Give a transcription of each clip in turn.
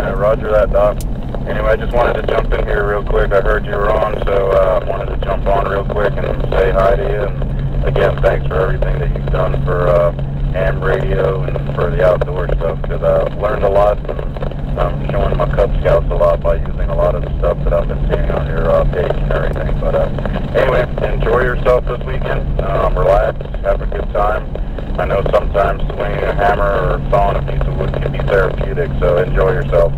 Roger that, Doc. Anyway, I just wanted to jump in here real quick. I heard you were on, so I wanted to jump on real quick and say hi to you. And again, thanks for everything that you've done for ham radio and for the outdoor stuff, because I've learned a lot, and I'm showing my Cub Scouts a lot by using a lot of the stuff that I've been seeing on your page and everything. But anyway, enjoy yourself this weekend. Relax, have a good time. I know sometimes swinging a hammer or sawing a piece of wood can be therapeutic, so enjoy yourself.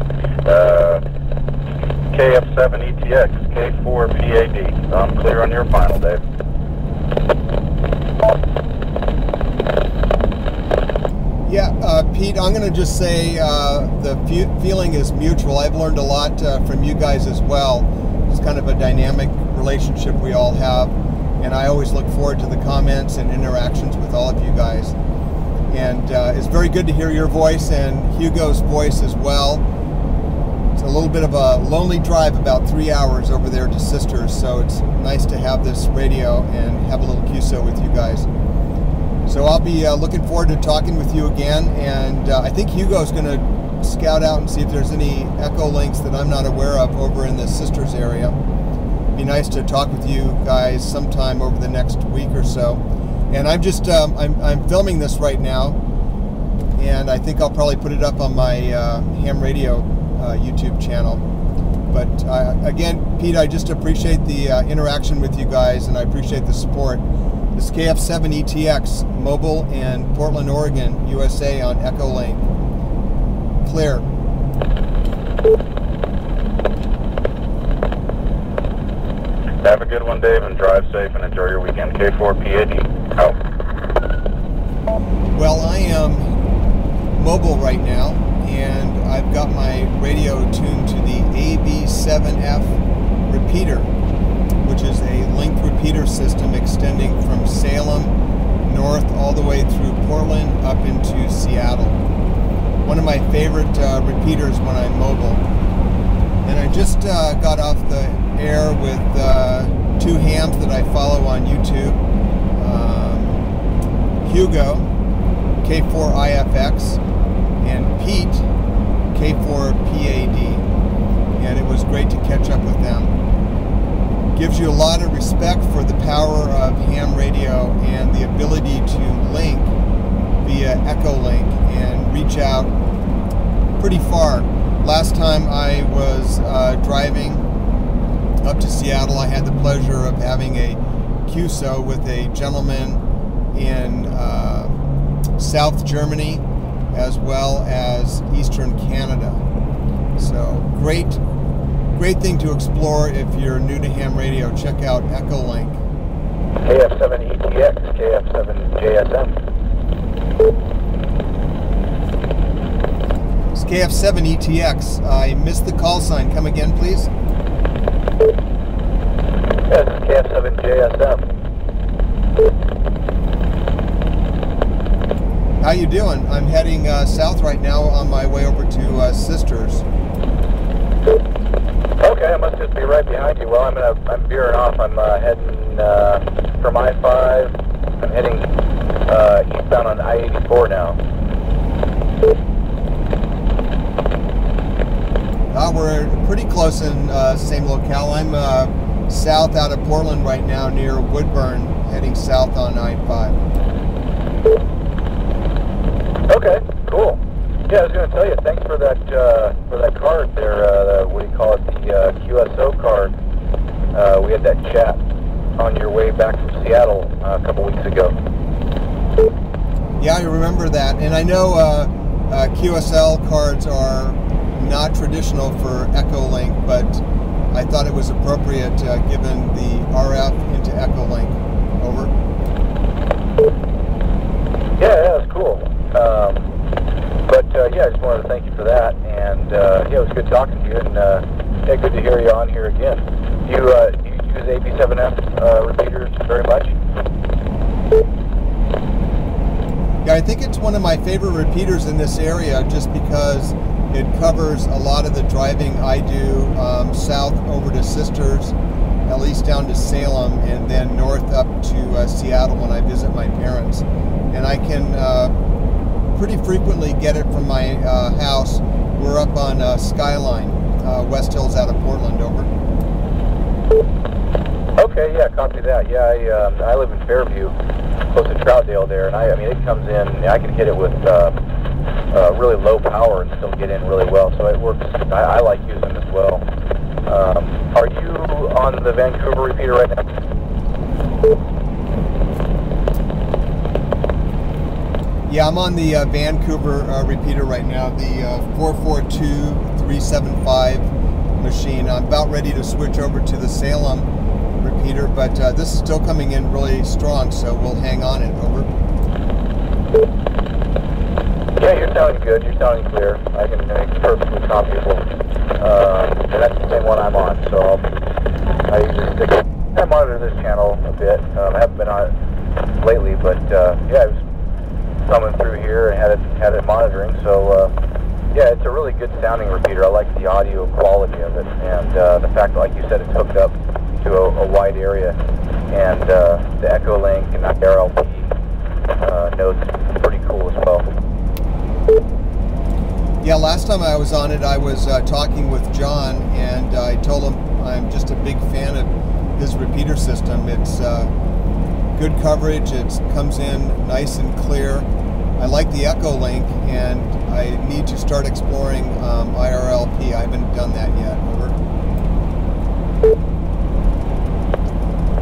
KF7ETX, K4PAD. I'm clear on your final, Dave. Yeah, Pete, I'm going to just say the feeling is mutual. I've learned a lot from you guys as well. It's kind of a dynamic relationship we all have, and I always look forward to the comments and interactions with all of you guys. And it's very good to hear your voice and Hugo's voice as well. It's a little bit of a lonely drive, about 3 hours over there to Sisters, so it's nice to have this radio and have a little QSO with you guys. So I'll be looking forward to talking with you again, and I think Hugo's going to scout out and see if there's any ECHOLINKs that I'm not aware of over in the Sisters area. It'd be nice to talk with you guys sometime over the next week or so. And I'm just, I'm filming this right now, and I think I'll probably put it up on my ham radio YouTube channel. But again, Pete, I just appreciate the interaction with you guys, and I appreciate the support. This is KF7ETX, Mobile in Portland, Oregon, USA on ECHOLINK. Clear. Have a good one, Dave, and drive safe and enjoy your weekend. K4PAD, out. Well, I am mobile right now, and I've got my radio tuned to the AB7F repeater, which is a linked repeater system extending from Salem north all the way through Portland up into Seattle. One of my favorite repeaters when I'm mobile. And I just got off the air with two hams that I follow on YouTube. Hugo, K4IFX, and Pete, K4PAD. And it was great to catch up with them. Gives you a lot of respect for the power of ham radio and the ability to link via ECHOLINK and reach out pretty far. Last time I was driving up to Seattle, I had the pleasure of having a QSO with a gentleman in South Germany as well as Eastern Canada. So great thing to explore if you're new to ham radio. Check out ECHOLINK. KF7ETX, KF7JSM. It's KF7ETX. I missed the call sign. Come again, please. Yes, KF7JSM. How you doing? I'm heading south right now on my way over to Sisters. Okay, I must just be right behind you. Well, I'm veering off. I'm heading from I-5. I'm heading eastbound on I-84 now. We're pretty close in same locale. I'm south out of Portland right now near Woodburn, heading south on I-5. Okay, cool. Yeah, I was going to tell you, thanks for that card there, what do you call it, the QSO card. We had that chat on your way back from Seattle a couple weeks ago. Yeah, I remember that. And I know QSL cards are not traditional for ECHOLINK, but I thought it was appropriate given the RF into ECHOLINK. Over. Yeah, that's cool. Yeah, I just wanted to thank you for that, and yeah, it was good talking to you, and yeah, good to hear you on here again. You use AB7F repeaters very much? Yeah, I think it's one of my favorite repeaters in this area, just because it covers a lot of the driving I do south over to Sisters, at least down to Salem, and then north up to Seattle when I visit my parents. And I can pretty frequently get it from my house. We're up on Skyline, West Hills out of Portland, over. Okay, yeah, copy that. Yeah, I live in Fairview, close to Troutdale there, and I mean, it comes in, I can hit it with really low power and still get in really well, so it works. I like using it as well. Are you on the Vancouver repeater right now? Yeah, I'm on the Vancouver repeater right now, the 442375 machine. I'm about ready to switch over to the Salem repeater, but this is still coming in really strong, so we'll hang on it, over. Yeah, you're sounding good. You're sounding clear. I can make it perfectly copyable. And that's the same one I'm on, so I usually I monitor this channel a bit. I haven't been on it lately, but yeah, I was coming through here and had it monitoring. So yeah, it's a really good sounding repeater. I like the audio quality of it, and the fact that, like you said, it's hooked up to a wide area, and the ECHOLINK and RLP nodes pretty cool as well. Yeah, last time I was on it, I was talking with John, and I told him I'm just a big fan of his repeater system. It's good coverage, it comes in nice and clear. I like the ECHOLINK, and I need to start exploring IRLP. I haven't done that yet, over.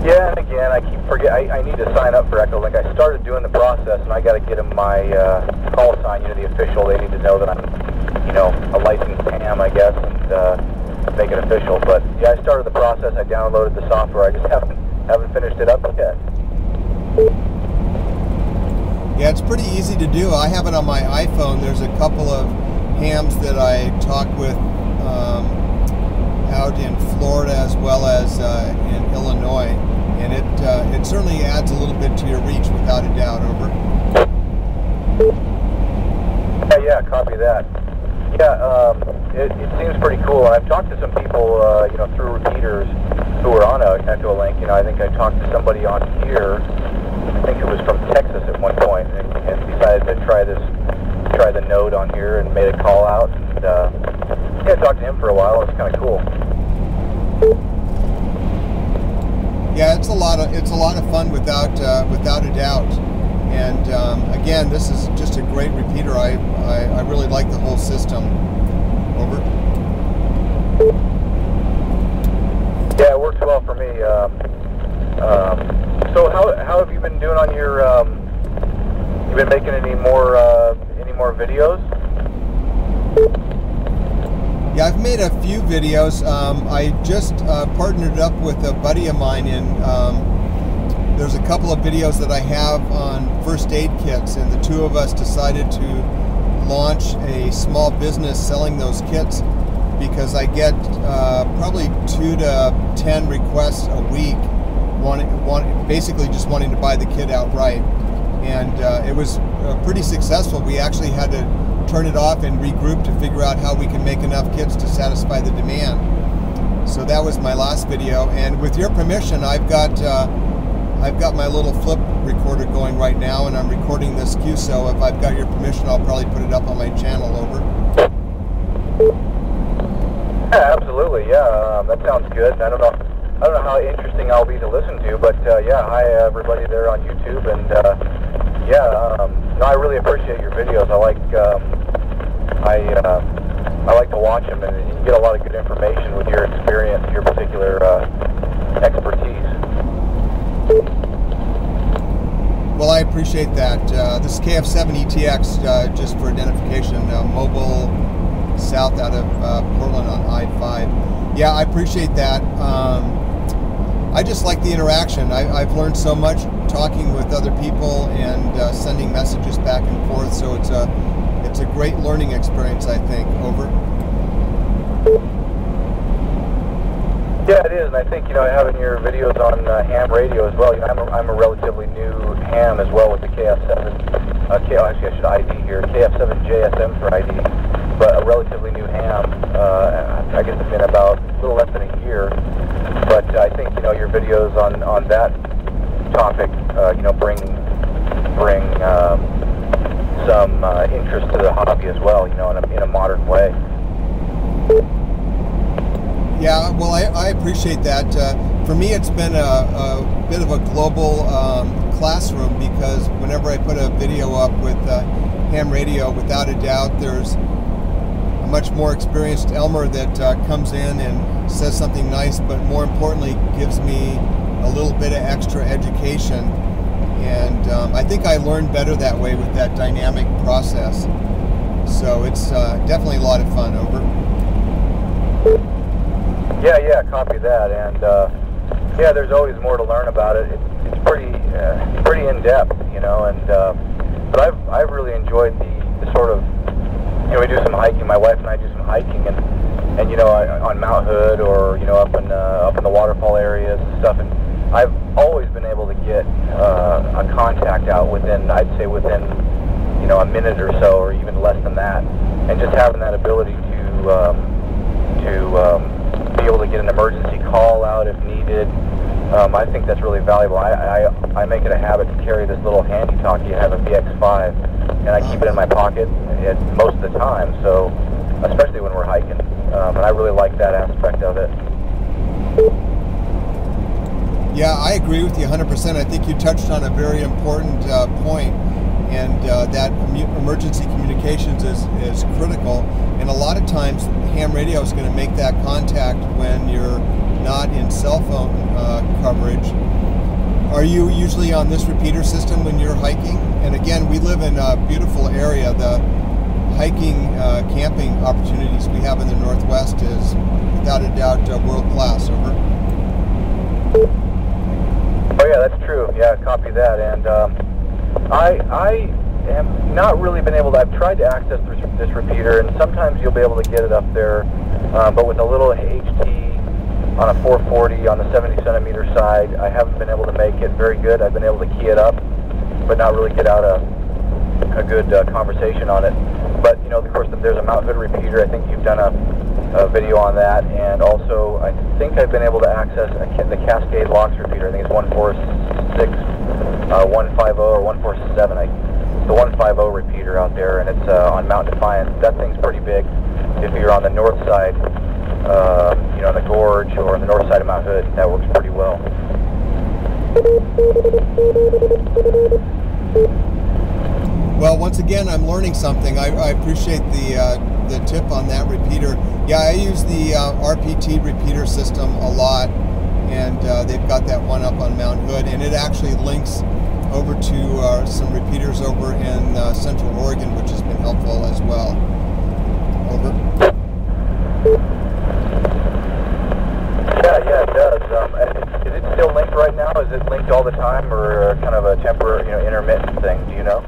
Yeah, and again, I keep forgetting. I need to sign up for ECHOLINK. I started doing the process, and I got to get them my call sign, the official. They need to know that I'm, a licensed ham, I guess, and make it official. But yeah, I started the process. I downloaded the software. I just haven't finished it up yet. Yeah, it's pretty easy to do. I have it on my iPhone. There's a couple of hams that I talk with out in Florida as well as in Illinois, and it certainly adds a little bit to your reach, without a doubt, over. Yeah, copy that. Yeah, it seems pretty cool. And I've talked to some people, through repeaters who are on ECHOLINK. I think I talked to somebody on here. I think it was from Texas at one point, and decided to try the node on here and made a call out. And yeah, I talked to him for a while. It's kind of cool. Yeah, it's a lot of fun, without a doubt. And again, this is just a great repeater. I really like the whole system. Over. Yeah, it works well for me. So how have you been doing on your? You been making any more videos? Yeah, I've made a few videos. I just partnered up with a buddy of mine, and there's a couple of videos that I have on first aid kits, and the two of us decided to launch a small business selling those kits, because I get probably 2 to 10 requests a week, basically just wanting to buy the kit outright. And it was pretty successful. We actually had to turn it off and regroup to figure out how we can make enough kits to satisfy the demand. So that was my last video, and with your permission, I've got my little flip recorder going right now, and I'm recording this QSO. If I've got your permission, I'll probably put it up on my channel, over. Yeah, absolutely. Yeah, that sounds good. I don't know how interesting I'll be to listen to, but yeah, hi everybody there on YouTube, and no, I really appreciate your videos. I like to watch them, and you get a lot of good information with your experience, your particular expertise. Well, I appreciate that. This is KF7ETX, just for identification, mobile south out of Portland on I-5. Yeah, I appreciate that. I just like the interaction. I've learned so much talking with other people and sending messages back and forth, so it's a great learning experience, I think, over. Yeah, it is, and I think, having your videos on ham radio as well, I'm a relatively new ham as well with the KF7, actually I should ID here, KF7JSM for ID, but a relatively new ham. I guess it's been about a little less than a year, but I think, your videos on that topic, bring some a hobby as well, you know, in a modern way. Yeah, well, I appreciate that. For me, it's been a bit of a global classroom, because whenever I put a video up with ham radio, without a doubt, there's a much more experienced Elmer that comes in and says something nice, but more importantly, gives me a little bit of extra education. And I think I learned better that way with that dynamic process. So it's definitely a lot of fun. Over. Yeah, copy that. And yeah, there's always more to learn about it. It's pretty in depth, you know. And but I've really enjoyed the sort of, you know, we do some hiking. My wife and I do some hiking, and you know, on Mount Hood, or you know, up in the waterfall areas and stuff. And I've always been able to get a contact out within, I'd say within, you know, a minute or so, or even less than that. And just having that ability to be able to get an emergency call out if needed, I think that's really valuable. I make it a habit to carry this little handy talkie. I have a VX5, and I keep it in my pocket most of the time. So, especially when we're hiking, and I really like that aspect of it. Yeah, I agree with you 100%. I think you touched on a very important point, and that emergency communications is critical. And a lot of times, ham radio is going to make that contact when you're not in cell phone coverage. Are you usually on this repeater system when you're hiking? And again, we live in a beautiful area. The hiking, camping opportunities we have in the Northwest is, without a doubt, world class. Over. Oh yeah, that's true. Yeah, copy that. And I have not really been able to, I've tried to access this repeater, and sometimes you'll be able to get it up there, but with a little HT on a 440 on the 70 centimeter side, I haven't been able to make it very good. I've been able to key it up, but not really get out a good conversation on it. But, you know, of course, there's a Mount Hood repeater. I think you've done a video on that, and also I think I've been able to access the Cascade Locks repeater. I think it's 146, 150, or 147. The 150 repeater out there, and it's on Mount Defiance. That thing's pretty big. If you're on the north side, you know, in the gorge, or on the north side of Mount Hood, that works pretty well. Well, once again, I'm learning something. I appreciate the tip on that repeater. Yeah, I use the RPT repeater system a lot, and they've got that one up on Mount Hood, and it actually links over to some repeaters over in Central Oregon, which has been helpful as well. Over. Yeah, it does. Is it still linked right now? Is it linked all the time, or kind of a temporary, you know, intermittent thing? Do you know?